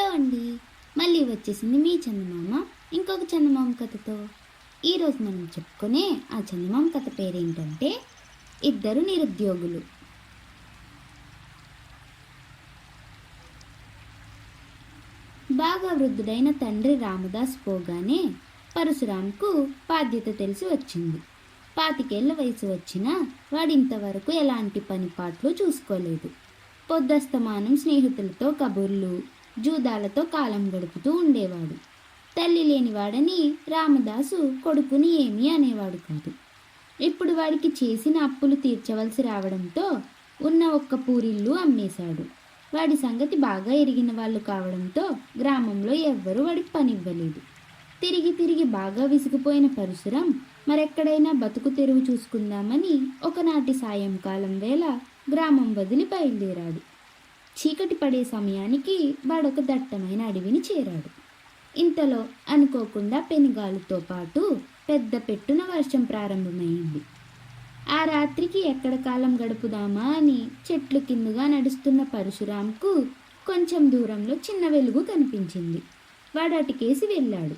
Hello అండి, మళ్ళీ వచ్చేసింది మీ చందమామ ఇంకొక చందమామ కథతో. ఈరోజు మనం చెప్పుకునే ఆ చందమామ కథ పేరేంటంటే ఇద్దరు నిరుద్యోగులు. బాగా వృద్ధుడైన తండ్రి రామదాస్ పోగానే పరశురాంకు బాధ్యత తెలిసి వచ్చింది. 25 వయసు వచ్చినా వాడింతవరకు ఎలాంటి పనిపాట్లు చూసుకోలేదు. పొద్దస్తమానం స్నేహితులతో కబుర్లు, జూదాలతో కాలం గడుపుతూ ఉండేవాడు. తల్లి లేనివాడని రామదాసు కొడుకుని ఏమీ అనేవాడు కాదు. ఇప్పుడు వాడికి చేసిన అప్పులు తీర్చవలసి రావడంతో ఉన్న ఒక్క పూరిల్లు అమ్మేశాడు. వాడి సంగతి బాగా ఎరిగిన వాళ్ళు కావడంతో గ్రామంలో ఎవ్వరూ వాడికి పనివ్వలేదు. తిరిగి తిరిగి బాగా విసిగిపోయిన పరశురాం మరెక్కడైనా బతుకు తెరువు చూసుకుందామని ఒకనాటి సాయంకాలం వేళ గ్రామం వదిలి బయలుదేరాడు. చీకటి పడే సమయానికి వాడొక దట్టమైన అడవిని చేరాడు. ఇంతలో అనుకోకుండా పెనుగాలుతో పాటు పెద్ద పెట్టున వర్షం ప్రారంభమైంది. ఆ రాత్రికి ఎక్కడ కాలం గడుపుదామా అని చెట్లు కిందుగా నడుస్తున్న పరశురాంకు కొంచెం దూరంలో చిన్న వెలుగు కనిపించింది. వాడు అటుకేసి వెళ్ళాడు.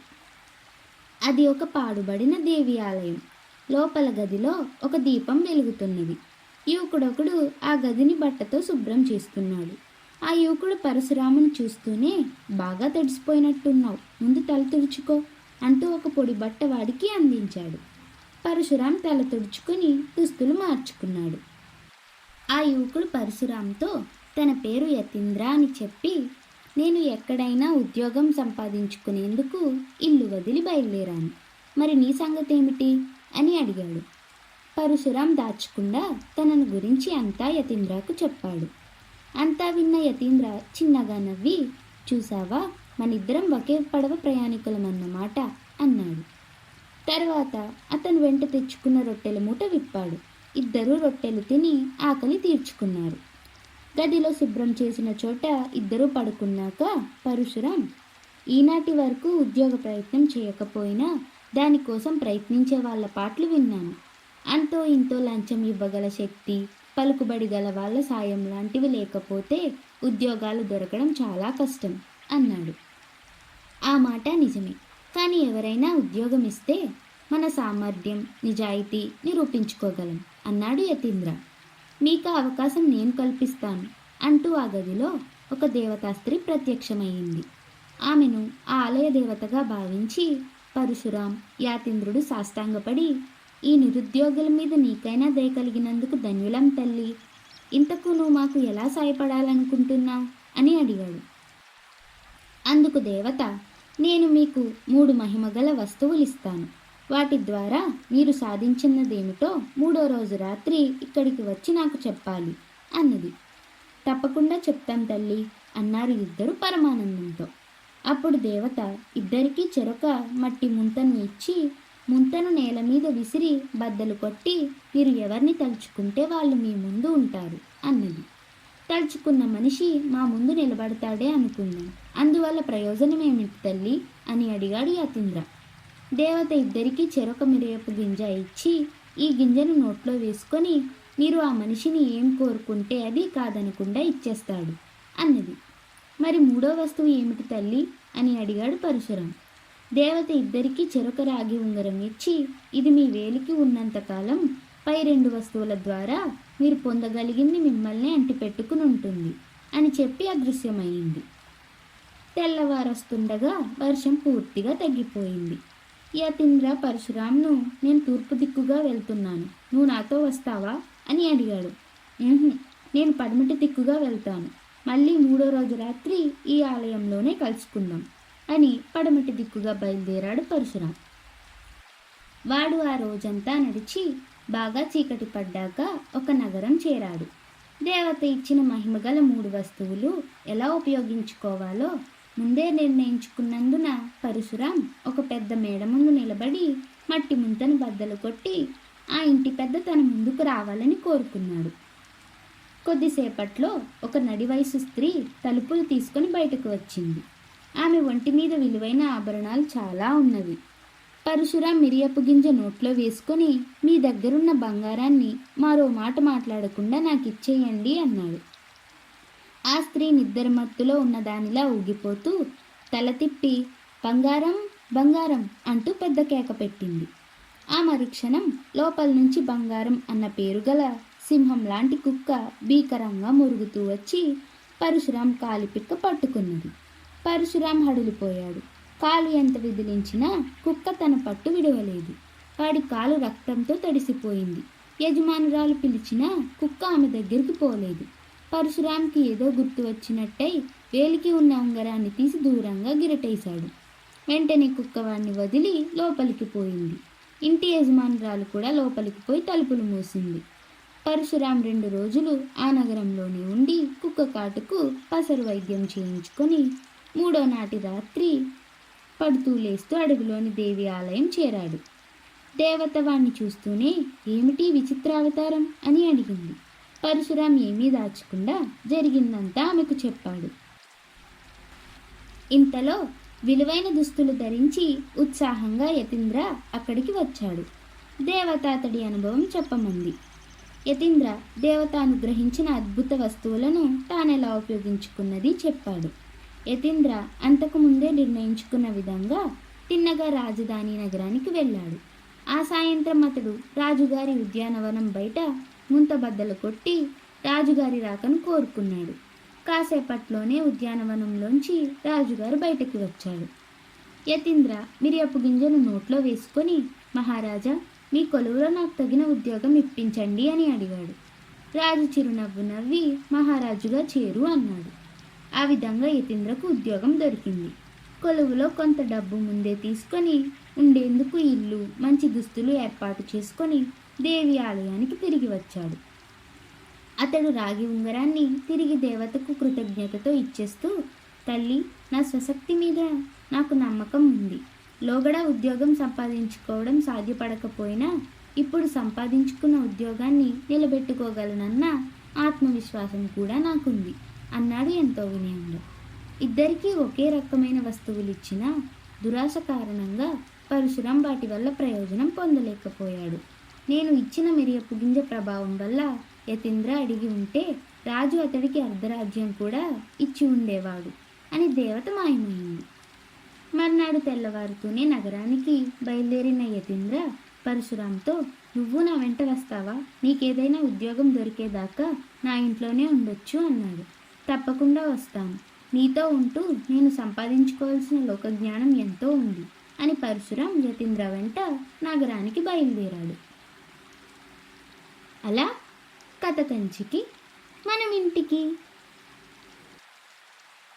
అది ఒక పాడుబడిన దేవి ఆలయం. లోపల గదిలో ఒక దీపం వెలుగుతున్నది. యువకుడొకడు ఆ గదిని బట్టతో శుభ్రం చేస్తున్నాడు. ఆ యువకుడు పరశురాముని చూస్తూనే, బాగా తడిసిపోయినట్టున్నావు, ముందు తల తుడుచుకో అంటూ ఒక పొడి బట్ట వాడికి అందించాడు. పరశురాం తల తుడుచుకుని దుస్తులు మార్చుకున్నాడు. ఆ యువకుడు పరశురాంతో తన పేరు యతీంద్ర అని చెప్పి, నేను ఎక్కడైనా ఉద్యోగం సంపాదించుకునేందుకు ఇల్లు వదిలి బయలుదేరాను, మరి నీ సంగతి ఏమిటి అని అడిగాడు. పరశురాం దాచకుండా తనను గురించి అంతా యతీంద్రకు చెప్పాడు. అంతా విన్న యతీంద్ర చిన్నగా నవ్వి, చూసావా, మనిద్దరం ఒకే పడవ ప్రయాణికులమన్నమాట అన్నాడు. తర్వాత అతను వెంట తెచ్చుకున్న రొట్టెల మూట విప్పాడు. ఇద్దరూ రొట్టెలు తిని ఆకలి తీర్చుకున్నారు. గదిలో శుభ్రం చేసిన చోట ఇద్దరూ పడుకున్నాక పరశురాం, ఈనాటి వరకు ఉద్యోగ ప్రయత్నం చేయకపోయినా దానికోసం ప్రయత్నించే వాళ్ళ పాటలు విన్నాను. అంతో ఇంతో లంచం ఇవ్వగల శక్తి, పలుకుబడి గల వాళ్ళ సాయం లాంటివి లేకపోతే ఉద్యోగాలు దొరకడం చాలా కష్టం అన్నాడు. ఆ మాట నిజమే, కానీ ఎవరైనా ఉద్యోగం ఇస్తే మన సామర్థ్యం, నిజాయితీ నిరూపించుకోగలం అన్నాడు యతీంద్ర. మీకు అవకాశం నేను కల్పిస్తాను అంటూ ఆ గదిలో ఒక దేవతా స్త్రీ ప్రత్యక్షమయ్యింది. ఆమెను ఆ ఆలయ దేవతగా భావించి పరశురాం, యాతీంద్రుడు సాష్టాంగపడి, ఈ నిరుద్యోగుల మీద నీకైనా దయ కలిగినందుకు ధన్యులం తల్లి, ఇంతకు నువ్వు మాకు ఎలా సాయపడాలనుకుంటున్నావు అని అడిగాడు. అందుకు దేవత, నేను మీకు 3 మహిమగల వస్తువులు ఇస్తాను. వాటి ద్వారా మీరు సాధించినదేమిటో 3వ రోజు రాత్రి ఇక్కడికి వచ్చి నాకు చెప్పాలి అన్నది. తప్పకుండా చెప్తాం తల్లి అన్నారు ఇద్దరు పరమానందంతో. అప్పుడు దేవత ఇద్దరికీ చెరొక మట్టి ముంతను ఇచ్చి, ముంతను నేల మీద విసిరి బద్దలు కొట్టి, మీరు ఎవరిని తలుచుకుంటే వాళ్ళు మీ ముందు ఉంటారు అన్నది. తలుచుకున్న మనిషి మా ముందు నిలబడతాడే అనుకుందాం, అందువల్ల ప్రయోజనం ఏమిటి తల్లి అని అడిగాడు యతీంద్ర. దేవత ఇద్దరికీ చెరొక మిరియపు గింజ ఇచ్చి, ఈ గింజను నోట్లో వేసుకొని మీరు ఆ మనిషిని ఏం కోరుకుంటే అది కాదనకుండా ఇచ్చేస్తాడు అన్నది. మరి 3వ వస్తువు ఏమిటి తల్లి అని అడిగాడు పరశురాం. దేవత ఇద్దరికీ చెరొక రాగి ఉంగరం ఇచ్చి, ఇది మీ వేలికి ఉన్నంతకాలం పై 2 వస్తువుల ద్వారా మీరు పొందగలిగింది మిమ్మల్ని అంటిపెట్టుకుని ఉంటుంది అని చెప్పి అదృశ్యమైంది. తెల్లవారొస్తుండగా వర్షం పూర్తిగా తగ్గిపోయింది. యతీంద్ర పరశురాంను, నేను తూర్పు దిక్కుగా వెళ్తున్నాను, నువ్వు నాతో వస్తావా అని అడిగాడు. నేను పడమటి దిక్కుగా వెళ్తాను, మళ్ళీ 3వ రోజు రాత్రి ఈ ఆలయంలోనే కలుసుకుందాం అని పడమటి దిక్కుగా బయలుదేరాడు పరశురాం. వాడు ఆ రోజంతా నడిచి బాగా చీకటి పడ్డాక ఒక నగరం చేరాడు. దేవత ఇచ్చిన మహిమగల 3 వస్తువులు ఎలా ఉపయోగించుకోవాలో ముందే నిర్ణయించుకున్నందున పరశురాం ఒక పెద్ద మేడ ముందు నిలబడి మట్టి ముంతను బద్దలు కొట్టి ఆ ఇంటి పెద్ద తన ముందుకు రావాలని కోరుకున్నాడు. కొద్దిసేపట్లో ఒక నడి వయసు స్త్రీ తలుపులు తీసుకొని బయటకు వచ్చింది. ఆమె ఒంటి మీద విలువైన ఆభరణాలు చాలా ఉన్నవి. పరశురాం మిరియపు గింజ నోట్లో వేసుకొని, మీ దగ్గరున్న బంగారాన్ని మరో మాట మాట్లాడకుండా నాకు ఇచ్చేయండి అన్నాడు. ఆ స్త్రీ నిద్రమత్తులో ఉన్నదానిలా ఊగిపోతూ తల తిప్పి బంగారం బంగారం అంటూ పెద్ద కేక పెట్టింది. ఆ మరుక్షణం లోపల నుంచి బంగారం అన్న పేరు గల సింహం లాంటి కుక్క భీకరంగా మురుగుతూ వచ్చి పరశురాం కాలిపిక్క పట్టుకున్నది. పరశురాం హడలిపోయాడు. కాలు ఎంత విదిలించినా కుక్క తన పట్టు విడవలేదు. వాడి కాలు రక్తంతో తడిసిపోయింది. యజమానురాలు పిలిచినా కుక్క ఆమె దగ్గరికి పోలేదు. పరశురాంకి ఏదో గుర్తు వచ్చినట్టయి వేలికి ఉన్న ఉంగరాన్ని తీసి దూరంగా గిరటేశాడు. వెంటనే కుక్క వాడిని వదిలి లోపలికి పోయింది. ఇంటి యజమానురాలు కూడా లోపలికి పోయి తలుపులు మూసింది. పరశురాం 2 రోజులు ఆ నగరంలోనే ఉండి కుక్క కాటుకు పసరు వైద్యం చేయించుకొని 3వ నాటి రాత్రి పడుతూ లేస్తూ అడవిలోని దేవి ఆలయం చేరాడు. దేవత వాణ్ణి చూస్తూనే ఏమిటి విచిత్రావతారం అని అడిగింది. పరశురాం ఏమీ దాచకుండా జరిగిందంతా ఆమెకు చెప్పాడు. ఇంతలో విలువైన దుస్తులు ధరించి ఉత్సాహంగా యతీంద్ర అక్కడికి వచ్చాడు. దేవత అతడి అనుభవం చెప్పమంది. యతీంద్ర దేవత అనుగ్రహించిన అద్భుత వస్తువులను తానెలా ఉపయోగించుకున్నది చెప్పాడు. యతీంద్ర అంతకుముందే నిర్ణయించుకున్న విధంగా తిన్నగా రాజధాని నగరానికి వెళ్ళాడు. ఆ సాయంత్రం అతడు రాజుగారి ఉద్యానవనం బయట ముంతబద్దలు కొట్టి రాజుగారి రాకను కోరుకున్నాడు. కాసేపట్లోనే ఉద్యానవనంలోంచి రాజుగారు బయటకు వచ్చాడు. యతీంద్ర మిరియపు గింజను నోట్లో వేసుకొని, మహారాజా మీ కొలువులో నాకు తగిన ఉద్యోగం ఇప్పించండి అని అడిగాడు. రాజు చిరునవ్వు నవ్వి మహారాజుగా చేరు అన్నాడు. ఆ విధంగా యతీంద్రకు ఉద్యోగం దొరికింది. కొలువులో కొంత డబ్బు ముందే తీసుకొని ఉండేందుకు ఇల్లు, మంచి దుస్తులు ఏర్పాటు చేసుకొని దేవి ఆలయానికి తిరిగి వచ్చాడు. అతడు రాగి ఉంగరాన్ని తిరిగి దేవతకు కృతజ్ఞతతో ఇచ్చేస్తూ, తల్లి, నా స్వశక్తి మీద నాకు నమ్మకం ఉంది. లోగడ ఉద్యోగం సంపాదించుకోవడం సాధ్యపడకపోయినా ఇప్పుడు సంపాదించుకున్న ఉద్యోగాన్ని నిలబెట్టుకోగలనన్న ఆత్మవిశ్వాసం కూడా నాకుంది అన్నాడు ఎంతో వినయంగా. ఇద్దరికీ ఒకే రకమైన వస్తువులు ఇచ్చినా దురాశ కారణంగా పరశురాం వాటి వల్ల ప్రయోజనం పొందలేకపోయాడు. నేను ఇచ్చిన మిరియపు గింజ ప్రభావం వల్ల యతీంద్ర అడిగి ఉంటే రాజు అతడికి అర్ధరాజ్యం కూడా ఇచ్చి ఉండేవాడు అని దేవత మాయమైంది. మర్నాడు తెల్లవారుతూనే నగరానికి బయలుదేరిన యతీంద్ర పరశురాంతో, నువ్వు నా వెంట వస్తావా? నీకేదైనా ఉద్యోగం దొరికేదాకా నా ఇంట్లోనే ఉండొచ్చు అన్నాడు. తప్పకుండా వస్తాను. నీతో ఉంటూ నేను సంపాదించుకోవాల్సిన లోకజ్ఞానం ఎంతో ఉంది అని పరశురాం యతీంద్ర వెంట నగరానికి బయలుదేరాడు. అలా కథ కంచికి మనం ఇంటికి.